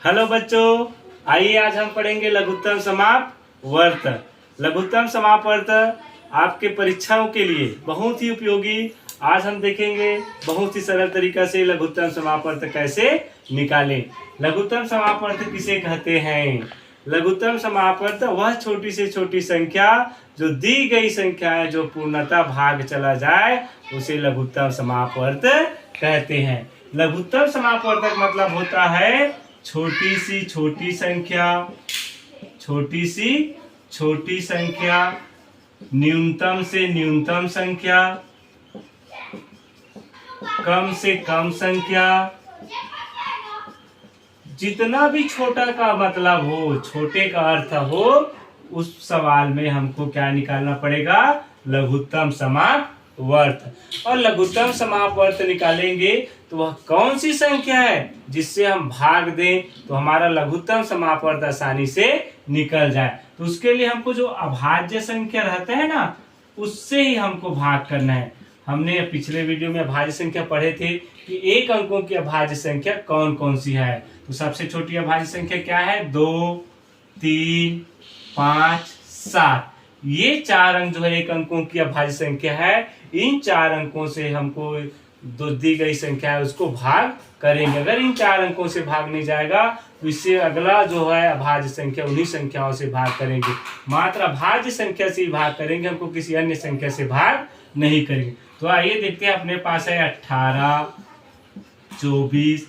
Hello बच्चों, आइए आज हम पढ़ेंगे लघुत्तम समापवर्त। लघुत्तम समापवर्त आपके परीक्षाओं के लिए बहुत ही उपयोगी। आज हम देखेंगे बहुत ही सरल तरीका से लघुत्तम समापवर्त कैसे निकालें। लघुत्तम समापवर्त किसे कहते हैं? लघुत्तम समापवर्त वह छोटी से छोटी संख्या जो दी गई संख्या है जो पूर्णतः भाग चला जाए उसे लघुत्तम समापवर्त कहते हैं। लघुत्तम समापवर्त का मतलब होता है छोटी सी छोटी संख्या, छोटी सी छोटी संख्या, न्यूनतम से न्यूनतम संख्या, कम से कम संख्या, जितना भी छोटा का मतलब हो, छोटे का अर्थ हो, उस सवाल में हमको क्या निकालना पड़ेगा? लघुत्तम समापवर्त। और लघुत्तम समापवर्त निकालेंगे तो वह कौन सी संख्या है जिससे हम भाग दें तो हमारा लघुत्तम समापवर्त आसानी से निकल जाए। तो उसके लिए हमको जो अभाज्य संख्या रहता है ना, उससे ही हमको भाग करना है। हमने पिछले वीडियो में अभाज्य संख्या पढ़े थे कि एक अंकों की अभाज्य संख्या कौन कौन सी है। तो सबसे छोटी अभाज्य संख्या क्या है? 2, 3, 5, 7। ये 4 अंक जो है एक अंकों की अभाज्य संख्या है। इन 4 अंकों से हमको जो दी गई संख्या है उसको भाग करेंगे। अगर इन 4 अंकों से भाग नहीं जाएगा तो इससे अगला जो है अभाज्य संख्या उन्हीं संख्याओं से भाग करेंगे। मात्र अभाज्य संख्या से ही भाग करेंगे, हमको किसी अन्य संख्या से भाग नहीं करेंगे। तो आइए देखते हैं, अपने पास है 18, 24,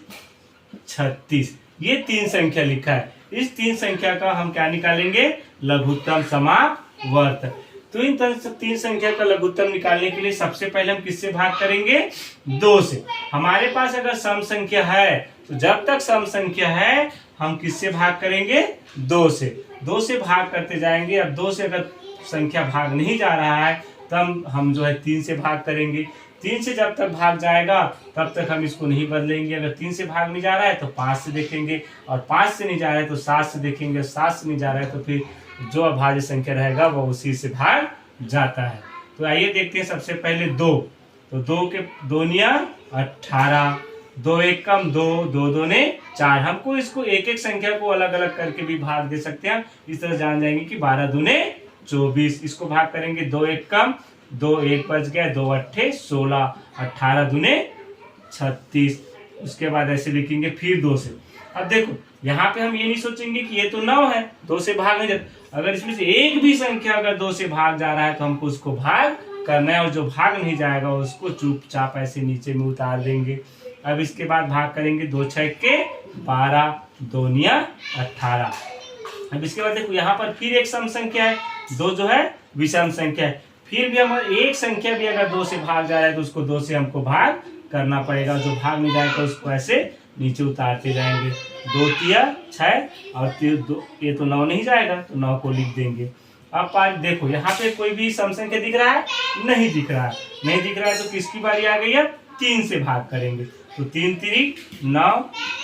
36, ये 3 संख्या लिखा है। इस 3 संख्या का हम क्या निकालेंगे? लघुत्तम समापवर्त। तो इन 3 संख्या का लघुत्तम निकालने के लिए सबसे पहले हम किससे भाग करेंगे? 2 से। हमारे पास अगर सम संख्या है तो जब तक सम संख्या है हम किससे भाग करेंगे? 2 से। 2 से भाग करते जाएंगे। अब 2 से अगर संख्या भाग नहीं जा रहा है तब हम जो है 3 से भाग करेंगे। 3 से जब तक भाग जाएगा तब तक हम इसको नहीं बदलेंगे। अगर 3 से भाग नहीं जा रहा है तो 5 से देखेंगे, और 5 से नहीं जा रहा है तो 7 से देखेंगे, 7 से नहीं जा रहा है तो फिर जो अभाज्य संख्या रहेगा वो उसी से भाग जाता है। तो आइए देखते हैं सबसे पहले 2। तो 2 के 2 निया 18, 2 एक कम 2, 2 दूने 4। हमको इसको एक एक संख्या को अलग अलग करके भी भाग दे सकते हैं। इस तरह जान जाएंगे कि 12 दूने 24। इसको भाग करेंगे 2 एक कम 2, 1 बच गया, 2 अट्ठे 16, 18 दूने 36। उसके बाद ऐसे लिखेंगे फिर 2 से। अब देखो यहाँ पे हम ये नहीं सोचेंगे कि ये तो 9 है, 2 से भाग नहीं जाता। अगर इसमें से एक भी संख्या अगर 2 से भाग जा रहा है तो हमको उसको भाग करना है, और जो भाग नहीं जाएगा उसको चुपचाप ऐसे नीचे में उतार देंगे। अब इसके बाद भाग करेंगे 2 6 के 12, 2 निया 18। अब इसके बाद देखो यहाँ पर फिर एक सम संख्या है, 2 जो है विषम संख्या है। फिर भी हम एक संख्या भी अगर 2 से भाग जा रहा है तो उसको 2 से हमको भाग करना पड़ेगा। जो भाग नहीं जाएगा उसको ऐसे नीचे उतारते जाएंगे। 2 तिया 6 और 2, ये तो 9 नहीं जाएगा तो 9 को लिख देंगे। अब देखो यहाँ पे कोई भी सम संख्या दिख रहा है? नहीं दिख रहा है। नहीं दिख रहा है तो किसकी बारी आ गई है? 3 से भाग करेंगे। तो 3 तिरिक 9,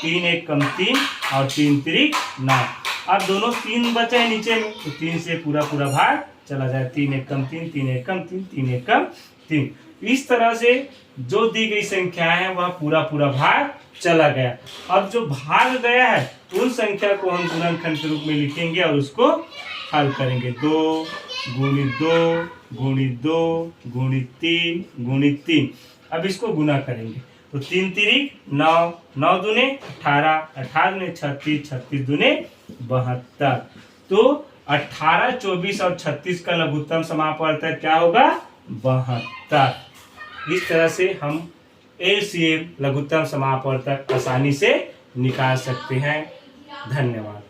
3 एक कम 3 और 3 तिरिक 9। अब दोनों 3 बचे हैं नीचे में तो 3 से पूरा पूरा भाग चला जाए। 3 एक कम 3, 3 एक कम 3, 3 एक कम 3। इस तरह से जो दी गई संख्या है वह पूरा पूरा भाग चला गया। अब जो भाग गया है उन संख्या को हम गुणनखंड के रूप में लिखेंगे और उसको हल करेंगे। 2 गुणित 2 गुणित 2 गुणित 3 गुणित 3। अब इसको गुना करेंगे तो 3 तिरिक 9, 9 दूने 18, 18 दूने 36, 36 दूने 72। तो 18, 24 और 36 का लघुत्तम समापवर्त क्या होगा? 72। इस तरह से हम LCM लघुत्तम समापवर्त आसानी से निकाल सकते हैं। धन्यवाद।